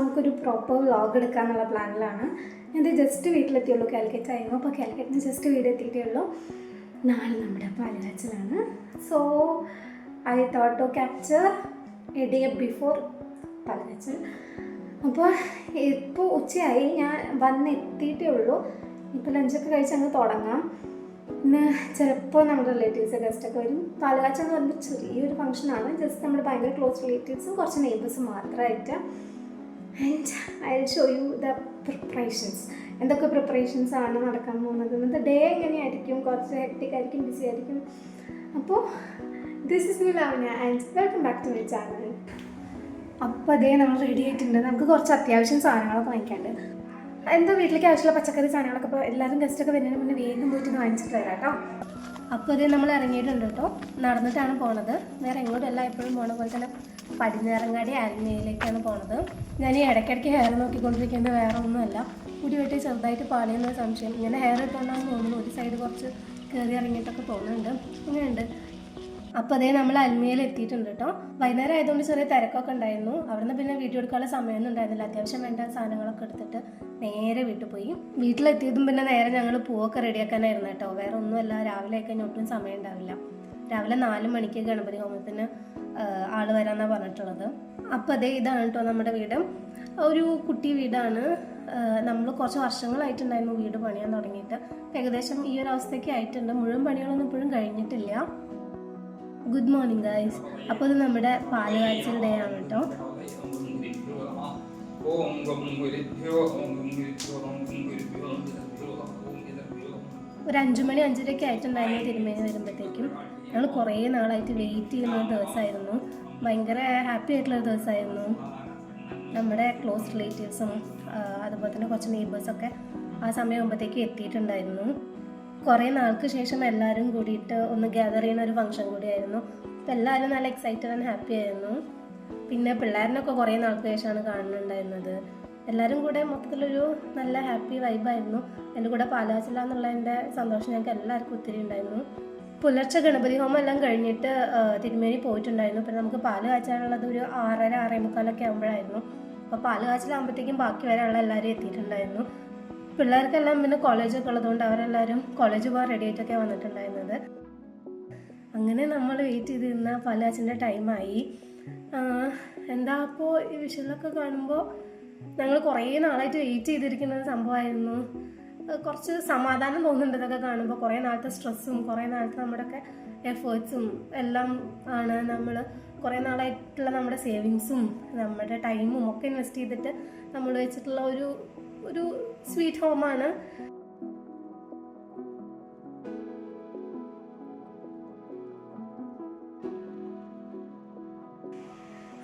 നമുക്കൊരു proper vlog എടുക്കാമെന്നുള്ള പ്ലാനിലാണ്. ഞാൻ just വീട്ടിലെത്തിയുള്ളൂ, Calicut ആയിരുന്നു. അപ്പോൾ കാലിക്കറ്റിന് ജസ്റ്റ് വീട് എത്തിയിട്ടേ ഉള്ളൂ. നാളെ നമ്മുടെ പാലുകാച്ചലാണ്. So I thought to capture a day before പാലുകാച്ചൽ. അപ്പോൾ ഇപ്പോൾ ഉച്ചയായി, ഞാൻ വന്നെത്തിയിട്ടേ ഉള്ളൂ. ഇപ്പോൾ ലഞ്ചൊക്കെ കഴിച്ച് അങ്ങ് തുടങ്ങാം. പിന്നെ ചിലപ്പോൾ നമ്മുടെ റിലേറ്റീവ്സ് ഗസ്റ്റൊക്കെ വരും. പാലുകാച്ചൽ എന്ന് പറയുമ്പോൾ ചെറിയൊരു ഫംഗ്ഷനാണ്. ജസ്റ്റ് നമ്മുടെ ഭയങ്കര ക്ലോസ് റിലേറ്റീവ്സും കുറച്ച് നെയ്ബേഴ്സും മാത്രമായിട്ട്. And I will show you the preparations. എന്തൊക്കെ പ്രിപ്പറേഷൻസ് ആണ് നടക്കാൻ പോകുന്നത്, ഇന്നത്തെ ഡേ എങ്ങനെയായിരിക്കും, കുറച്ച് ഹെക്ടിക് ആയിരിക്കും, ബിസി ആയിരിക്കും. അപ്പോൾ this is me Lavanya and welcome back to my channel. അപ്പോൾ അതേ നമ്മൾ റെഡി ആയിട്ടുണ്ട്. നമുക്ക് കുറച്ച് അത്യാവശ്യം സാധനങ്ങളൊക്കെ വാങ്ങിക്കാണ്ട്. എന്താ വീട്ടിലേക്ക് ആവശ്യമുള്ള പച്ചക്കറി സാധനങ്ങളൊക്കെ ഇപ്പോൾ എല്ലാവരും ഗസ്റ്റൊക്കെ വരുന്നതിന് മുന്നേ വേഗം പോയിട്ട് വാങ്ങിച്ചിട്ട് വരാം കേട്ടോ. അപ്പോൾ അതേ നമ്മൾ ഇറങ്ങിയിട്ടുണ്ട് കേട്ടോ. നടന്നിട്ടാണ് പോണത്, വേറെ എങ്ങോട്ടല്ല എപ്പോഴും പോണ പോലെ തന്നെ പടിഞ്ഞാറങ്ങാടി ആൽമയിലേക്കാണ് പോണത്. ഞാൻ ഈ ഇടയ്ക്കിടയ്ക്ക് ഹെയർ നോക്കിക്കൊണ്ടിരിക്കുന്നത് വേറെ ഒന്നുമല്ല, മുടി വെട്ടി ചെറുതായിട്ട് പാളിയെന്നൊരു സംശയം. ഇങ്ങനെ ഹെയർ ഇട്ടുകൊണ്ടാണെന്ന് തോന്നുന്നു, ഒരു സൈഡ് കുറച്ച് കയറി ഇറങ്ങിയിട്ടൊക്കെ തോന്നുന്നുണ്ട്. അങ്ങനെയുണ്ട്. അപ്പോൾ അതേ നമ്മൾ അൽമയിൽ എത്തിയിട്ടുണ്ട് കേട്ടോ. വൈകുന്നേരം ആയതുകൊണ്ട് ചെറിയ തിരക്കൊക്കെ ഉണ്ടായിരുന്നു. അവിടെ നിന്ന് പിന്നെ വീഡിയോ എടുക്കാനുള്ള സമയമൊന്നും ഉണ്ടായിരുന്നില്ല. അത്യാവശ്യം വേണ്ട സാധനങ്ങളൊക്കെ എടുത്തിട്ട് നേരെ വീട്ടിൽ പോയി. വീട്ടിലെത്തിയതും പിന്നെ നേരെ ഞങ്ങൾ പൂവൊക്കെ റെഡിയാക്കാനായിരുന്നു കേട്ടോ. വേറെ ഒന്നുമല്ല, രാവിലെ ആയിക്കഴിഞ്ഞാൽ ഒട്ടും സമയം ഉണ്ടാവില്ല. രാവിലെ 4 മണിക്ക് ഗണപതി ഹോമത്തിന് ആൾ വരാമെന്നാണ് പറഞ്ഞിട്ടുള്ളത്. അപ്പോൾ അതേ ഇതാണ് കേട്ടോ നമ്മുടെ വീട്. ഒരു കുട്ടി വീടാണ്. നമ്മൾ കുറച്ച് വർഷങ്ങളായിട്ടുണ്ടായിരുന്നു വീട് പണിയാൻ തുടങ്ങിയിട്ട്. ഏകദേശം ഈ ഒരു അവസ്ഥയ്ക്ക് ആയിട്ടുണ്ട്. മുഴുവൻ പണികളൊന്നും ഇപ്പോഴും കഴിഞ്ഞിട്ടില്ല. Good morning guys. അപ്പോൾ ഇത് നമ്മുടെ പാലുകാച്ചൽ ഡേ ആണ് കേട്ടോ. ഒരു 5 മണി 5:30 ആയിട്ടുണ്ടായിരുന്നു തിരുമേനി വരുമ്പോഴത്തേക്കും. ഞങ്ങൾ കുറേ നാളായിട്ട് വെയിറ്റ് ചെയ്യുന്ന ഒരു ദിവസമായിരുന്നു. ഭയങ്കര ഹാപ്പി ആയിട്ടുള്ളൊരു ദിവസമായിരുന്നു. നമ്മുടെ ക്ലോസ് റിലേറ്റീവ്സും അതുപോലെ തന്നെ കുറച്ച് നെയ്ബേഴ്സൊക്കെ ആ സമയമാകുമ്പോഴത്തേക്ക് എത്തിയിട്ടുണ്ടായിരുന്നു. കുറേ നാൾക്ക് ശേഷം എല്ലാവരും കൂടിയിട്ട് ഒന്ന് ഗ്യാദർ ചെയ്യുന്ന ഒരു ഫംഗ്ഷൻ കൂടിയായിരുന്നു. അപ്പോൾ എല്ലാവരും നല്ല എക്സൈറ്റഡ് ആൻഡ് ഹാപ്പി ആയിരുന്നു. പിന്നെ പിള്ളേരിനൊക്കെ കുറേ നാൾക്ക് ശേഷമാണ് കാണുന്നുണ്ടായിരുന്നത്. എല്ലാവരും കൂടെ മൊത്തത്തിലൊരു നല്ല ഹാപ്പി വൈബായിരുന്നു. എൻ്റെ കൂടെ പാലുകാച്ചലാന്നുള്ളതിൻ്റെ സന്തോഷം ഞങ്ങൾക്ക് എല്ലാവർക്കും ഒത്തിരി ഉണ്ടായിരുന്നു. പുലർച്ചെ ഗണപതി ഹോമം എല്ലാം കഴിഞ്ഞിട്ട് തിരുമേനി പോയിട്ടുണ്ടായിരുന്നു. പിന്നെ നമുക്ക് പാല് കാച്ചാനുള്ളത് ഒരു 6:30 6:45 ആകുമ്പോഴായിരുന്നു. അപ്പോൾ പാല് കാച്ചിലാകുമ്പോഴത്തേക്കും ബാക്കി വരെയുള്ള എല്ലാവരും എത്തിയിട്ടുണ്ടായിരുന്നു. പിള്ളേർക്കെല്ലാം പിന്നെ കോളേജൊക്കെ ഉള്ളതുകൊണ്ട് അവരെല്ലാവരും കോളേജ് പോകാൻ റെഡി ആയിട്ടൊക്കെ വന്നിട്ടുണ്ടായിരുന്നത്. അങ്ങനെ നമ്മൾ വെയിറ്റ് ചെയ്തിരുന്ന പാലുകാച്ചിൻ്റെ ടൈമായി. എന്താ അപ്പോൾ ഈ വിഷുവിലൊക്കെ കാണുമ്പോൾ ഞങ്ങൾ കുറേ നാളായിട്ട് വെയിറ്റ് ചെയ്തിരിക്കുന്ന ഒരു സംഭവമായിരുന്നു. കുറച്ച് സമാധാനം തോന്നുന്നുണ്ട് ഇതൊക്കെ കാണുമ്പോൾ. കുറേ നാളത്തെ സ്ട്രെസ്സും കുറേ നാളത്തെ നമ്മുടെയൊക്കെ എഫേർട്സും എല്ലാം ആണ്. നമ്മൾ കുറേ നാളായിട്ടുള്ള നമ്മുടെ സേവിങ്സും നമ്മുടെ ടൈമും ഒക്കെ ഇൻവെസ്റ്റ് ചെയ്തിട്ട് നമ്മൾ വെച്ചിട്ടുള്ള ഒരു സ്വീറ്റ് ഹോമാണ്.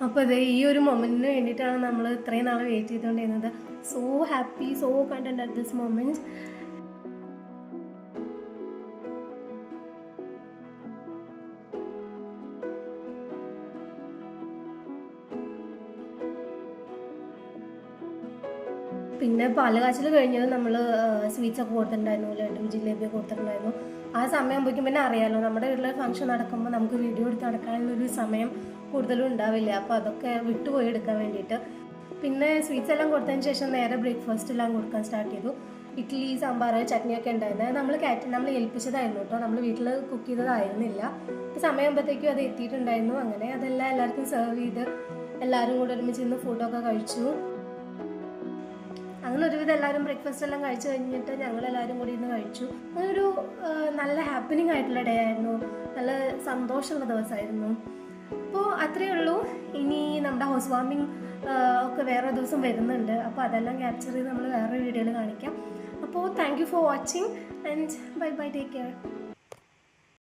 അപ്പോൾ ഇത് ഈ ഒരു മൊമെൻറ്റിന് വേണ്ടിയിട്ടാണ് നമ്മൾ ഇത്രയും നാൾ വെയിറ്റ് ചെയ്തുകൊണ്ടിരുന്നത്. So happy, so content at this moment. പിന്നെ പാലുകാച്ചൽ കഴിഞ്ഞത് നമ്മൾ സ്വീറ്റ്സൊക്കെ കൊടുത്തിട്ടുണ്ടായിരുന്നു, ലഡ്ഡു ജിലേബിയൊക്കെ കൊടുത്തിട്ടുണ്ടായിരുന്നു. ആ സമയമാകുമ്പോഴേക്കും പിന്നെ അറിയാമല്ലോ, നമ്മുടെ വീട്ടിൽ ഫംഗ്ഷൻ നടക്കുമ്പോൾ നമുക്ക് വീഡിയോ എടുത്ത് നടക്കാനുള്ളൊരു സമയം കൂടുതലും ഉണ്ടാവില്ല. അപ്പോൾ അതൊക്കെ വിട്ടുപോയി എടുക്കാൻ വേണ്ടിയിട്ട്. പിന്നെ സ്വീറ്റ്സ് എല്ലാം കൊടുത്തതിന് ശേഷം നേരെ ബ്രേക്ക്ഫാസ്റ്റ് എല്ലാം കൊടുക്കാൻ സ്റ്റാർട്ട് ചെയ്തു. ഇഡ്ഡലി, സാമ്പാർ, ചട്നിയൊക്കെ ഉണ്ടായിരുന്നത് നമ്മൾ ഏൽപ്പിച്ചതായിരുന്നു കേട്ടോ. നമ്മൾ വീട്ടിൽ കുക്ക് ചെയ്തതായിരുന്നില്ല. അപ്പോൾ സമയമാകുമ്പോഴത്തേക്കും അത് എത്തിയിട്ടുണ്ടായിരുന്നു. അങ്ങനെ അതെല്ലാം എല്ലാവർക്കും സെർവ് ചെയ്ത് എല്ലാവരും കൂടെ ഒരുമിച്ച് ഇന്ന് ഫുഡൊക്കെ കഴിച്ചു. അങ്ങനെ ഒരുവിധം എല്ലാവരും ബ്രേക്ക്ഫാസ്റ്റ് എല്ലാം കഴിച്ചു കഴിഞ്ഞിട്ട് ഞങ്ങളെല്ലാവരും കൂടി ഇന്ന് കഴിച്ചു. അങ്ങനൊരു നല്ല ഹാപ്പനിങ് ആയിട്ടുള്ള ഡേ ആയിരുന്നു. നല്ല സന്തോഷമുള്ള ദിവസമായിരുന്നു. അപ്പോൾ അത്രയേ ഉള്ളൂ. ഇനി നമ്മുടെ ഹൗസ് വാമിങ് ഒക്കെ വേറെ ദിവസം വരുന്നുണ്ട്. അപ്പോൾ അതെല്ലാം ക്യാപ്ചർ ചെയ്ത് നമ്മൾ വേറൊരു വീഡിയോയിൽ കാണിക്കാം. അപ്പോൾ thank you for watching and bye bye, take care.